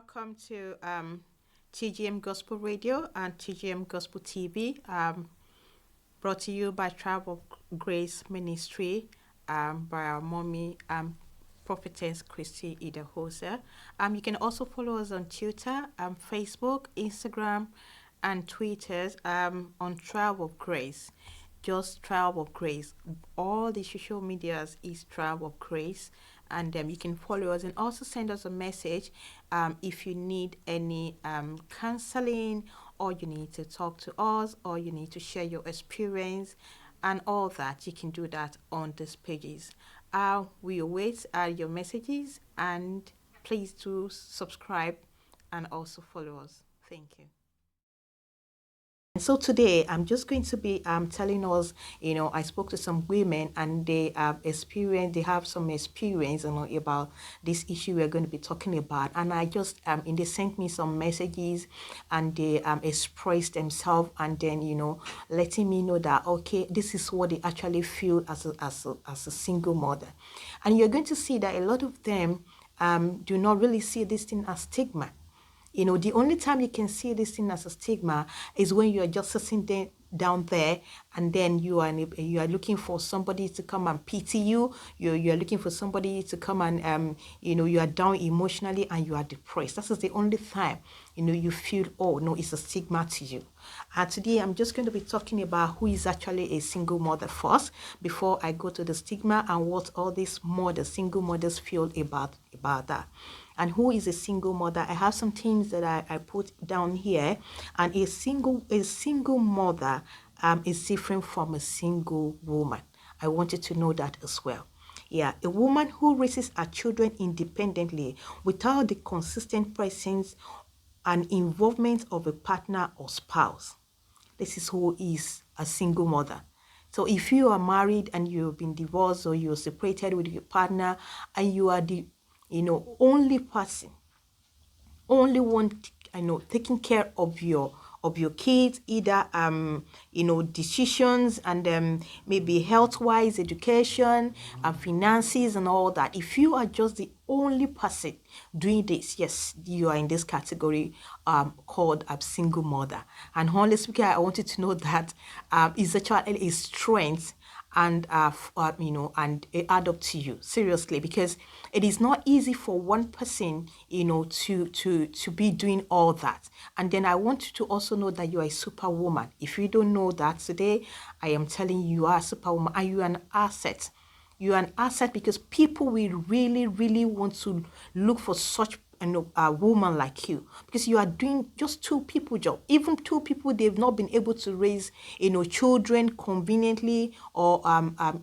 Welcome to TGM Gospel Radio and TGM Gospel TV, brought to you by Tribe of Grace Ministry, by our mommy, Prophetess Christy Idahosa. You can also follow us on Twitter, Facebook, Instagram, and Twitter on Tribe of Grace. Just Tribe of Grace. All the social medias is Tribe of Grace, and you can follow us and also send us a message if you need any counseling, or you need to talk to us, or you need to share your experience and all that. You can do that on these pages. We await your messages, and please do subscribe and also follow us. Thank you. So today I'm just going to be telling us, I spoke to some women and they have some experience, about this issue we're going to be talking about. And I just, and they sent me some messages and they expressed themselves, and then, letting me know that, okay, this is what they actually feel as a single mother. And you're going to see that a lot of them do not really see this thing as stigma. The only time you can see this thing as a stigma is when you are just sitting down there, and then you are looking for somebody to come and pity you. You are looking for somebody to come and you are down emotionally and you are depressed. That is the only time you feel, oh no, it's a stigma to you. Today I'm just going to be talking about who is actually a single mother first, before I go to the stigma and what all these single mothers feel about that. And who is a single mother? I have some things that I put down here. And a single mother is different from a single woman. I want you to know that as well. Yeah, a woman who raises her children independently without the consistent presence and involvement of a partner or spouse. This is who is a single mother. So if you are married and you've been divorced, or you're separated with your partner, and you are the only person, only one, taking care of your kids, either decisions and maybe health-wise, education and finances and all that. If you are just the only person doing this, yes, you are in this category called a single mother. And honestly speaking, I want you to know that is actually a strength and and add up to you, seriously, because it is not easy for one person to be doing all that. And then I want you to also know that you are a superwoman. If you don't know that today, I am telling you, you are a superwoman and you are an asset. You are an asset, because people will really, really want to look for such a woman like you, because you are doing just two people job. Even two people, they've not been able to raise children conveniently, or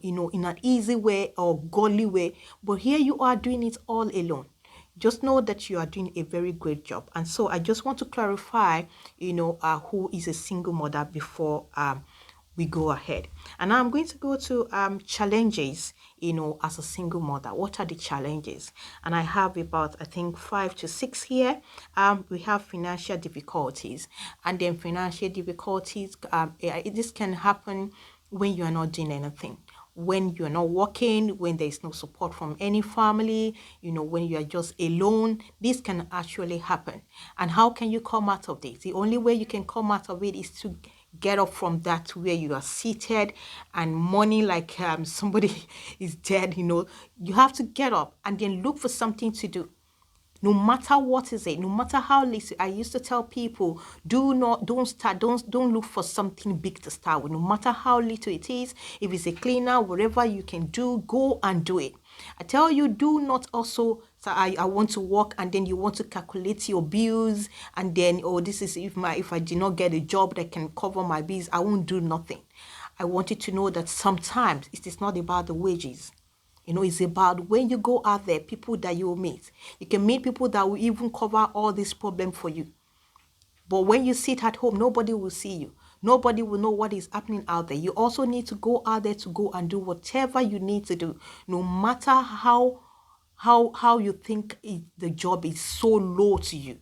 in an easy way or godly way, but here you are doing it all alone. Just know that you are doing a very great job. And so I just want to clarify who is a single mother before we go ahead. And now I'm going to go to challenges, as a single mother. What are the challenges? And I have about, I think, 5 to 6 here. We have financial difficulties. And then financial difficulties, this can happen when you are not doing anything, when you're not working, when there is no support from any family, when you are just alone. This can actually happen. And how can you come out of this? The only way you can come out of it is to get up from that where you are seated and mourning like somebody is dead. You have to get up and then look for something to do. No matter what is it, no matter how little. I used to tell people, don't look for something big to start with. No matter how little it is, if it's a cleaner, whatever you can do, go and do it. I tell you, do not also say, I want to work, and then you want to calculate your bills, and then, oh, this is if I did not get a job that can cover my bills, I won't do nothing. I want you to know that sometimes it is not about the wages. It's about when you go out there, people that you will meet. You can meet people that will even cover all this problem for you. But when you sit at home, nobody will see you. Nobody will know what is happening out there. You also need to go out there to go and do whatever you need to do, no matter how you think the job is so low to you.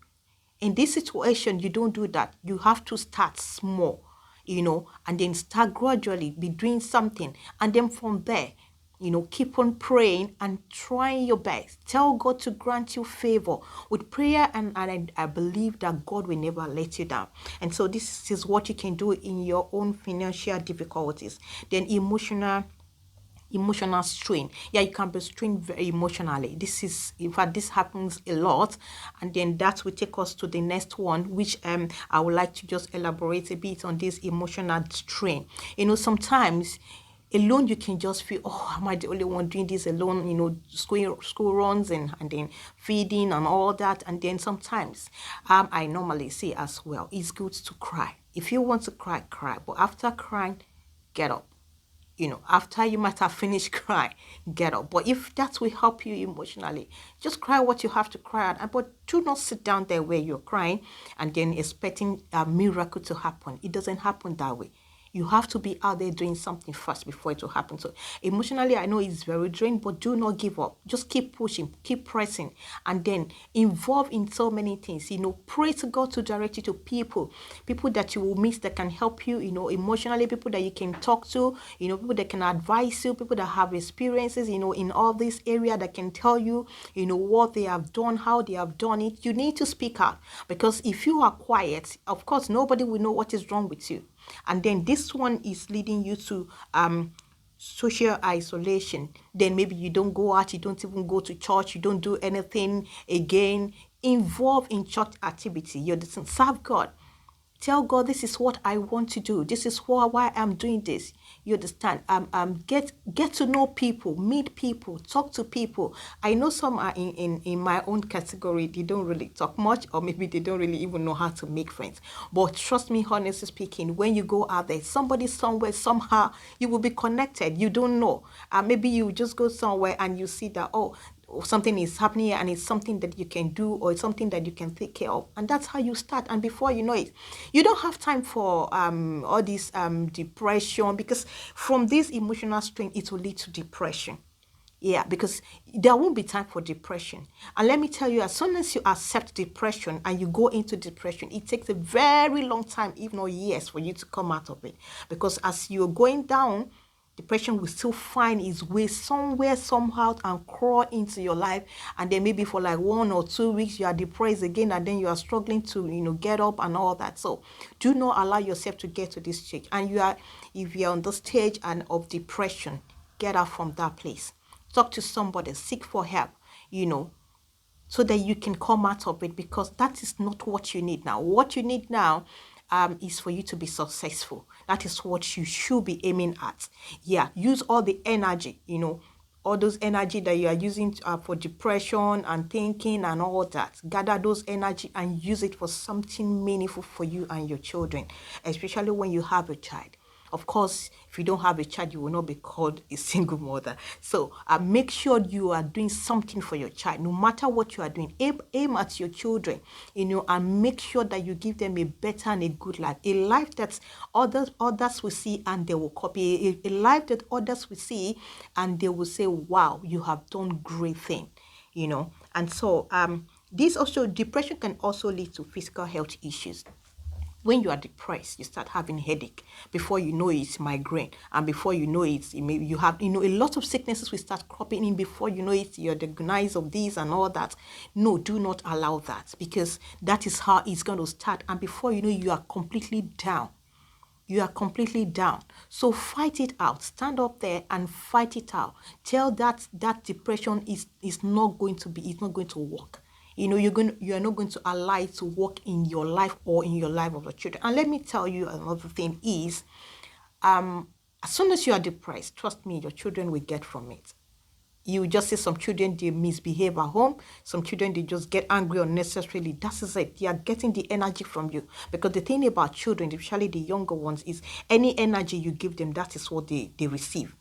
In this situation, you don't do that. You have to start small, and then start gradually, be doing something. And then from there, Keep on praying and trying your best. Tell God to grant you favor with prayer, and I believe that God will never let you down. And so this is what you can do in your own financial difficulties. Then emotional strain. Yeah, you can be strained very emotionally. This is, in fact, this happens a lot. And then that will take us to the next one, which I would like to just elaborate a bit on this emotional strain. Sometimes alone you can just feel, oh, am I the only one doing this alone? School runs and then feeding and all that. And then sometimes I normally say as well, it's good to cry. If you want to cry, cry. But after crying, get up. After you might have finished crying, get up. But if that will help you emotionally, just cry what you have to cry out. But do not sit down there where you're crying and then expecting a miracle to happen. It doesn't happen that way. You have to be out there doing something first before it will happen. So emotionally, I know it's very draining, but do not give up. Just keep pushing, keep pressing, and then involve in so many things. Pray to God to direct you to people that you will meet that can help you, emotionally, people that you can talk to, people that can advise you, people that have experiences, in all this area that can tell you, what they have done, how they have done it. You need to speak out, because if you are quiet, of course, nobody will know what is wrong with you. And then this one is leading you to social isolation. Then maybe you don't go out, you don't even go to church, you don't do anything again. Involve in church activity. You serve God. Tell God, this is what I want to do. This is why I'm doing this. You understand? Get to know people, meet people, talk to people. I know some are in my own category. They don't really talk much, or maybe they don't really even know how to make friends. But trust me, honestly speaking, when you go out there, somebody somewhere, somehow, you will be connected. You don't know. Maybe you just go somewhere and you see that, oh, something is happening and it's something that you can do, or it's something that you can take care of, and that's how you start. And before you know it, you don't have time for all this depression, because from this emotional strain it will lead to depression. Yeah, because there won't be time for depression. And let me tell you, as soon as you accept depression and you go into depression, it takes a very long time, if not years, for you to come out of it. Because as you're going down, depression will still find its way somewhere, somehow, and crawl into your life. And then maybe for like 1 or 2 weeks, you are depressed again, and then you are struggling to, get up and all that. So do not allow yourself to get to this stage. And if you're on the stage and of depression, get out from that place. Talk to somebody, seek for help, so that you can come out of it, because that is not what you need now. What you need now is for you to be successful. That is what you should be aiming at. Yeah, use all the energy, all those energy that you are using for depression and thinking and all that. Gather those energy and use it for something meaningful for you and your children, especially when you have a child. Of course, if you don't have a child, you will not be called a single mother. So make sure you are doing something for your child, no matter what you are doing. Aim at your children, and make sure that you give them a better and a good life. A life that others will see and they will copy. A life that others will see and they will say, wow, you have done great thing, And so depression can also lead to physical health issues. When you are depressed, you start having headache. Before you know it's migraine, and before you know it, maybe you have, a lot of sicknesses will start cropping in. Before you know it, you're diagnosed of this and all that. No, do not allow that, because that is how it's going to start. And before you know, you are completely down. You are completely down. So fight it out. Stand up there and fight it out. Tell that depression is not going to be, it's not going to work. You are not going to allow it to work in your life or in your life of your children. And let me tell you another thing is, as soon as you are depressed, trust me, your children will get from it. You just see some children, they misbehave at home. Some children, they just get angry unnecessarily. That is it. They are getting the energy from you. Because the thing about children, especially the younger ones, is any energy you give them, that is what they receive.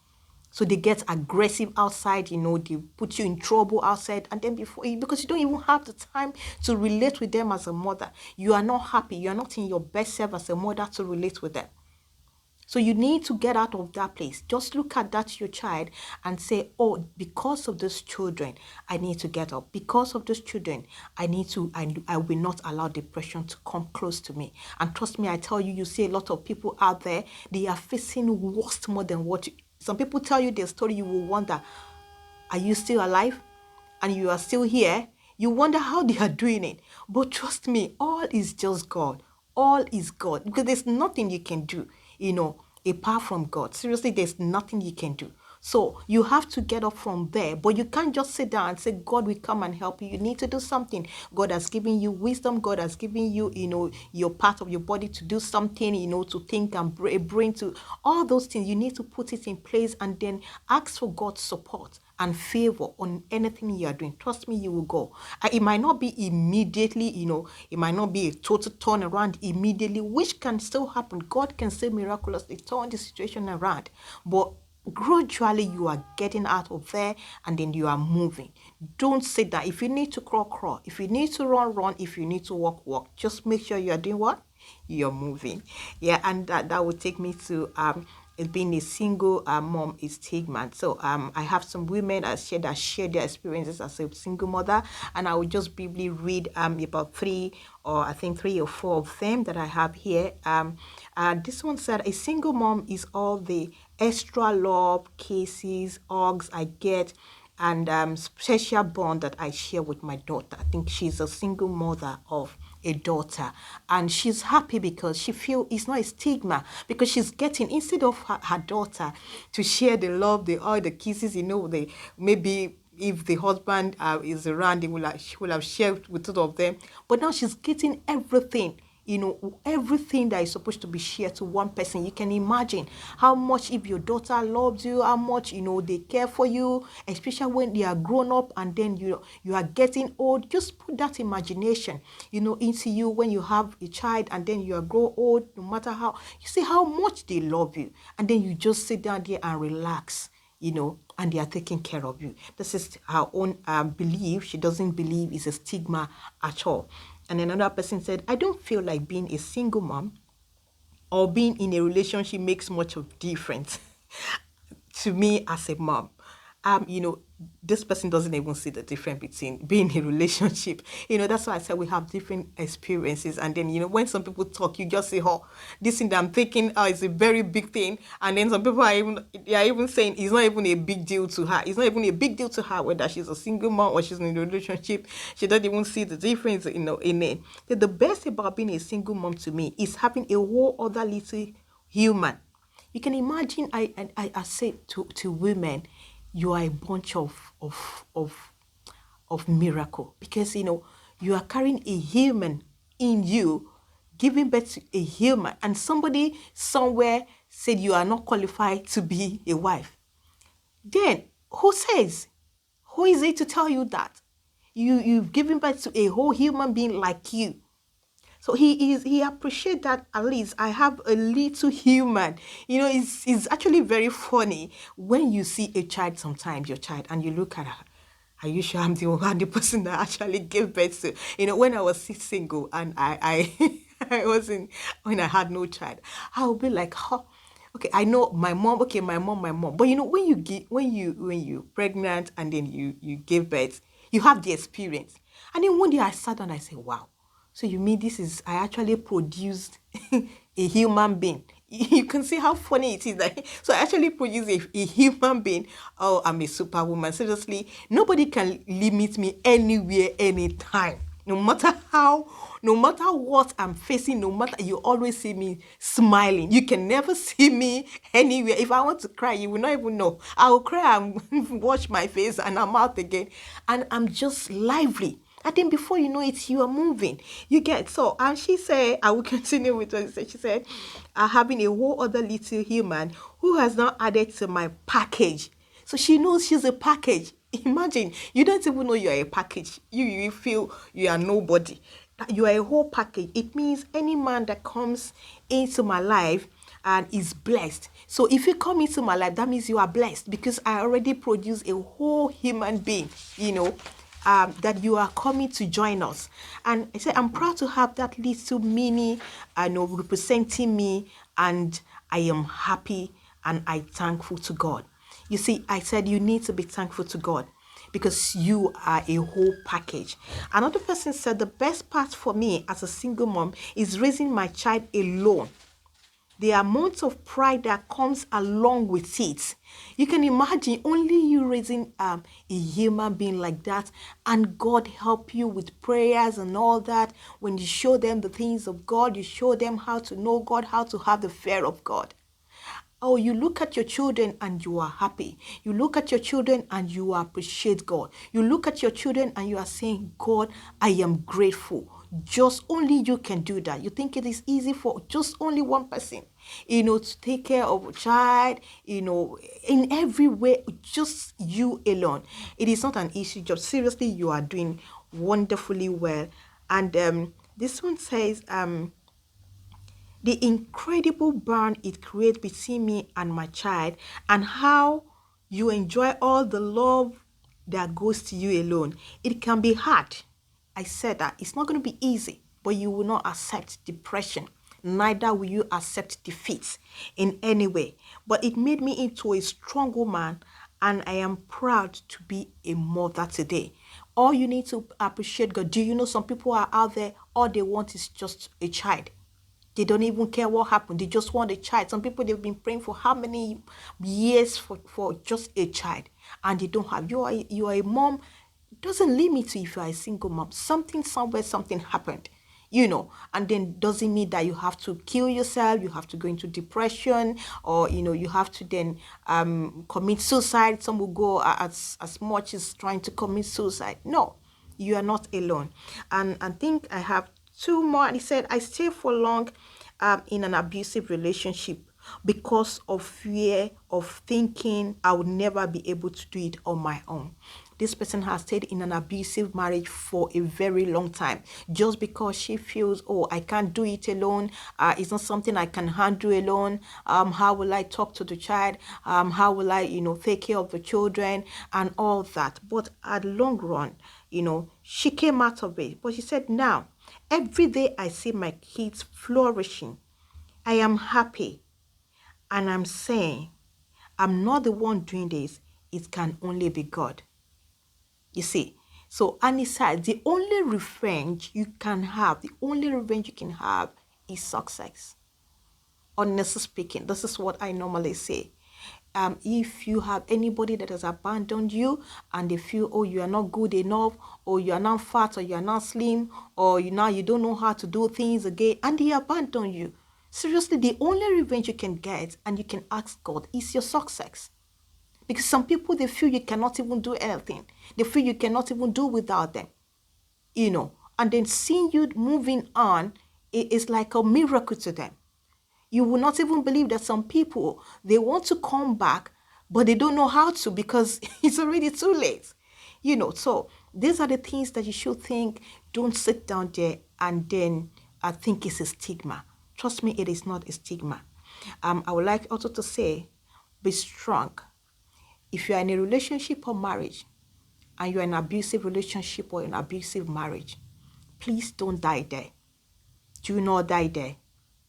So they get aggressive outside, they put you in trouble outside. And then because you don't even have the time to relate with them as a mother. You are not happy. You are not in your best self as a mother to relate with them. So you need to get out of that place. Just look at that your child and say, oh, because of those children, I need to get up. Because of those children, I will not allow depression to come close to me. And trust me, I tell you, you see a lot of people out there, they are facing worse more than what Some people tell you their story, you will wonder, are you still alive? And you are still here? You wonder how they are doing it. But trust me, all is just God. All is God. Because there's nothing you can do, apart from God. Seriously, there's nothing you can do. So you have to get up from there, but you can't just sit down and say, God will come and help you. You need to do something. God has given you wisdom. God has given you, your part of your body to do something, to think and brain to all those things. You need to put it in place and then ask for God's support and favor on anything you are doing. Trust me, you will go. It might not be immediately, it might not be a total turnaround immediately, which can still happen. God can still miraculously turn the situation around. But gradually you are getting out of there and then you are moving. Don't sit down. If you need to crawl. If you need to run. If you need to walk. Just make sure you are doing what? You're moving. Yeah, and that would take me to being a single mom is stigma. So I have some women that share their experiences as a single mother, and I will just briefly read about three or four of them that I have here. This one said, a single mom is all the extra love, cases, hugs I get, and special bond that I share with my daughter. I think she's a single mother of a daughter, and she's happy because she feel it's not a stigma, because she's getting, instead of her daughter to share the love, all the kisses, they maybe if the husband is around, she will have shared with all of them, but now she's getting everything, everything that is supposed to be shared to one person. You can imagine how much, if your daughter loves you, how much, they care for you, especially when they are grown up and then you are getting old. Just put that imagination, into you when you have a child and then you are grow old, no matter how, you see how much they love you. And then you just sit down there and relax, and they are taking care of you. This is her own belief. She doesn't believe it's a stigma at all. And another person said, I don't feel like being a single mom or being in a relationship makes much of difference to me as a mom. This person doesn't even see the difference between being in a relationship. That's why I said we have different experiences. And then, when some people talk, you just say, oh, this thing that I'm thinking is a very big thing. And then some people are even saying it's not even a big deal to her. It's not even a big deal to her whether she's a single mom or she's in a relationship. She doesn't even see the difference, in it. The best about being a single mom to me is having a whole other little human. You can imagine, I say to women, you are a bunch of miracle, because you are carrying a human in you, giving birth to a human, and somebody somewhere said you are not qualified to be a wife. Then who is it to tell you that you've given birth to a whole human being like you? So he appreciate that at least I have a little human. It's actually very funny when you see a child, sometimes your child, and you look at her. Are you sure I'm the person that actually gave birth to? When I was single and I I wasn't, when I had no child, I would be like, oh, okay, I know my mom. Okay, my mom. But when you pregnant and then you give birth, you have the experience. And then one day I sat down and I said, wow. So you mean I actually produced a human being. You can see how funny it is. So I actually produced a human being. Oh, I'm a superwoman. Seriously, nobody can limit me anywhere, anytime. No matter what I'm facing, you always see me smiling. You can never see me anywhere. If I want to cry, you will not even know. I will cry and wash my face and I'm out again. And I'm just lively. I think before you know it, you are moving. You get so. And she said, I will continue with what she said. She said, having a whole other little human who has now added to my package. So she knows she's a package. Imagine, you don't even know you're a package. You feel you are nobody. You are a whole package. It means any man that comes into my life and is blessed. So if you come into my life, that means you are blessed, because I already produced a whole human being, that you are coming to join us. And I said, I'm proud to have that little mini, representing me, and I am happy and I'm thankful to God. You see, I said you need to be thankful to God because you are a whole package. Another person said the best part for me as a single mom is raising my child alone. the amount of pride that comes along with it. You can imagine only you raising a human being like that, and God help you with prayers and all that. When you show them the things of God, you show them how to know God, how to have the fear of God. Oh, you look at your children and you are happy. You look at your children and you appreciate God. You look at your children and you are saying, God, I am grateful. Just only you can do that. You think it is easy for just only one person, to take care of a child, in every way, just you alone. It is not an easy job. Seriously, you are doing wonderfully well. And this one says, the incredible bond it creates between me and my child, and how you enjoy all the love that goes to you alone. It can be hard. I said that it's not going to be easy, but you will not accept depression. Neither will you accept defeat in any way. But it made me into a strong woman, and I am proud to be a mother today. All you need to appreciate God. Do you know some people are out there, all they want is just a child? They don't even care what happened. They just want a child. Some people, they've been praying for how many years for just a child, and they don't have. You are a mom. It doesn't limit to if you are a single mom. Something somewhere, something happened, and then doesn't mean that you have to kill yourself. You have to go into depression, or you have to then commit suicide. Some will go as much as trying to commit suicide. No, you are not alone. And I think I have two more. And he said, I stayed for long in an abusive relationship because of fear of thinking I would never be able to do it on my own. This person has stayed in an abusive marriage for a very long time, just because she feels, oh, I can't do it alone. It's not something I can handle alone. How will I talk to the child? How will I, take care of the children and all that? But at long run, she came out of it. But she said, now, every day I see my kids flourishing, I am happy. And I'm saying, I'm not the one doing this. It can only be God. You see, so Annie said, the only revenge you can have is success. Honestly speaking, this is what I normally say. If you have anybody that has abandoned you and they feel, oh, you are not good enough, or you are not fat, or you are not slim, or you don't know how to do things again, and they abandon you, seriously, the only revenge you can get, and you can ask God, is your success. Because some people, they feel you cannot even do anything. They feel you cannot even do without them, and then seeing you moving on, it is like a miracle to them. You will not even believe that some people, they want to come back, but they don't know how to, because it's already too late. So these are the things that you should think. Don't sit down there and then think it's a stigma. Trust me, it is not a stigma. I would like also to say, be strong. If you are in a relationship or marriage, and you're in an abusive relationship or an abusive marriage, please don't die there. Do not die there.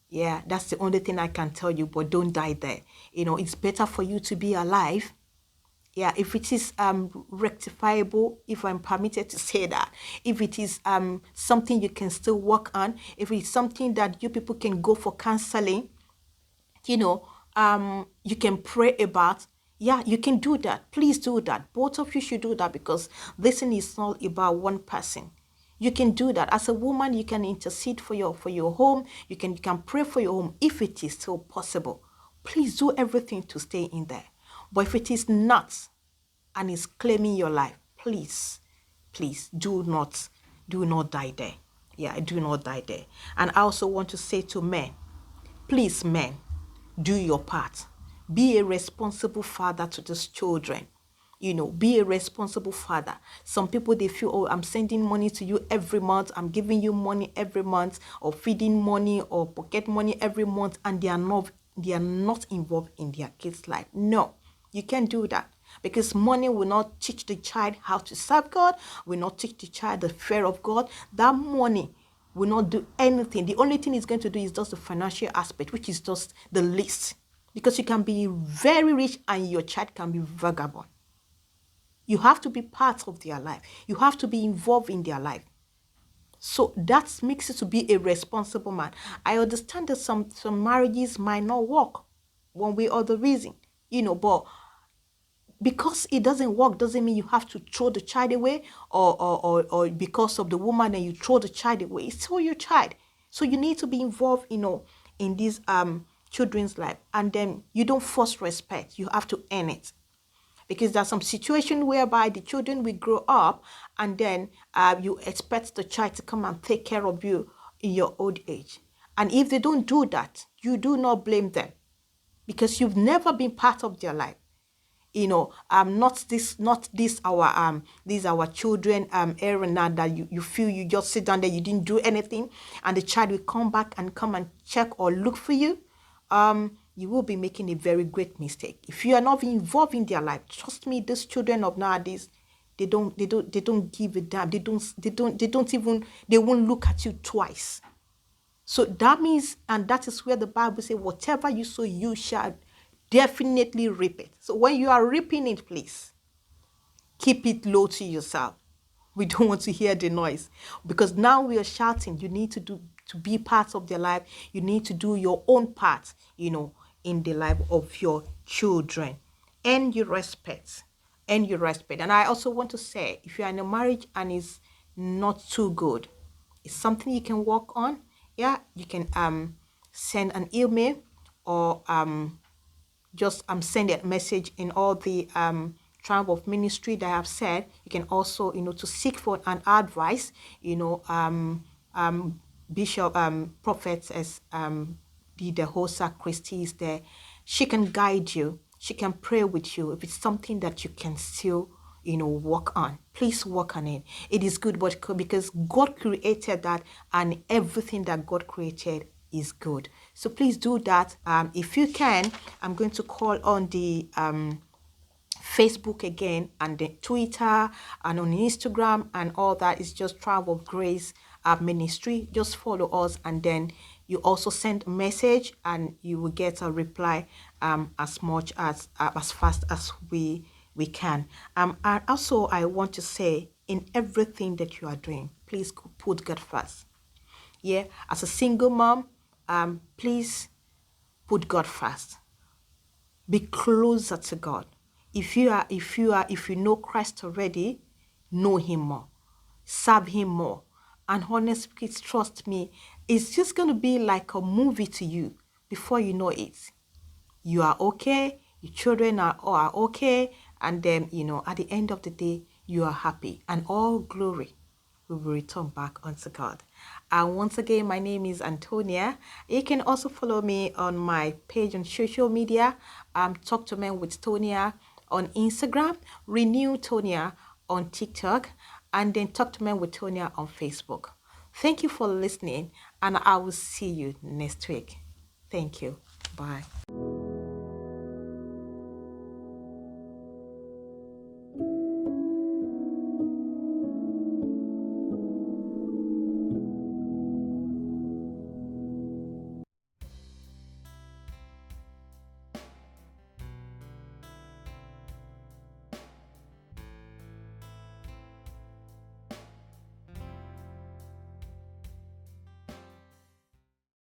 Yeah, that's the only thing I can tell you, but don't die there. It's better for you to be alive. Yeah, if it is rectifiable, if I'm permitted to say that, if it is something you can still work on, if it's something that you people can go for counseling, you can pray about. Yeah, you can do that. Please do that. Both of you should do that, because this thing is not about one person. You can do that. As a woman, you can intercede for your home. You can pray for your home if it is still possible. Please do everything to stay in there. But if it is not, and is claiming your life, please do not die there. Yeah, do not die there. And I also want to say to men, please, men, do your part. Be a responsible father to these children. Be a responsible father. Some people, they feel, oh, I'm sending money to you every month. I'm giving you money every month, or feeding money or pocket money every month, and they are not involved in their kids' life. No, you can't do that, because money will not teach the child how to serve God, will not teach the child the fear of God. That money will not do anything. The only thing it's going to do is just the financial aspect, which is just the least. Because you can be very rich and your child can be vagabond. You have to be part of their life. You have to be involved in their life. So that makes it to be a responsible man. I understand that some marriages might not work one way or the reason, but because it doesn't work doesn't mean you have to throw the child away, or because of the woman and you throw the child away. It's still your child. So you need to be involved, in these children's life. And then you don't force respect. You have to earn it. Because there's some situation whereby the children will grow up, and then you expect the child to come and take care of you in your old age. And if they don't do that, you do not blame them, because you've never been part of their life. Not this our children era now, that you feel you just sit down there, you didn't do anything, and the child will come back and come and check or look for you. You will be making a very great mistake if you are not involved in their life. Trust me, these children of nowadays, they don't give a damn. They won't look at you twice. So that means, and that is where the Bible says, whatever you sow, you shall definitely reap it. So when you are reaping it, please keep it low to yourself. We don't want to hear the noise, because now we are shouting. You need to be part of their life. You need to do your own part, in the life of your children. And you respect. And you respect. And I also want to say, if you're in a marriage and it's not too good, it's something you can work on. Yeah, you can send an email, or just send a message in all the tribe of ministry that I have said. You can also, to seek for an advice, Bishop, Prophet, as the Hosa Christie is there. She can guide you. She can pray with you. If it's something that you can still, work on, please work on it. It is good, but because God created that, and everything that God created is good. So please do that. If you can, I'm going to call on the Facebook again, and the Twitter, and on Instagram, and all that is just Tribe of Grace Ministry. Just follow us, and then you also send a message, and you will get a reply as much as fast as we can. And also, I want to say, in everything that you are doing, please put God first. Yeah, as a single mom, please put God first. Be closer to God. If you know Christ already, know Him more, serve Him more. And honestly, trust me, it's just going to be like a movie to you. Before you know it, you are okay, your children are okay, and then, at the end of the day, you are happy, and all glory will return back unto God. And once again, my name is Antonia. You can also follow me on my page on social media, Talk to Men with Tonia on Instagram, Renew Tonia on TikTok, and then Talk to Men with Tonia on Facebook. Thank you for listening, and I will see you next week. Thank you. Bye.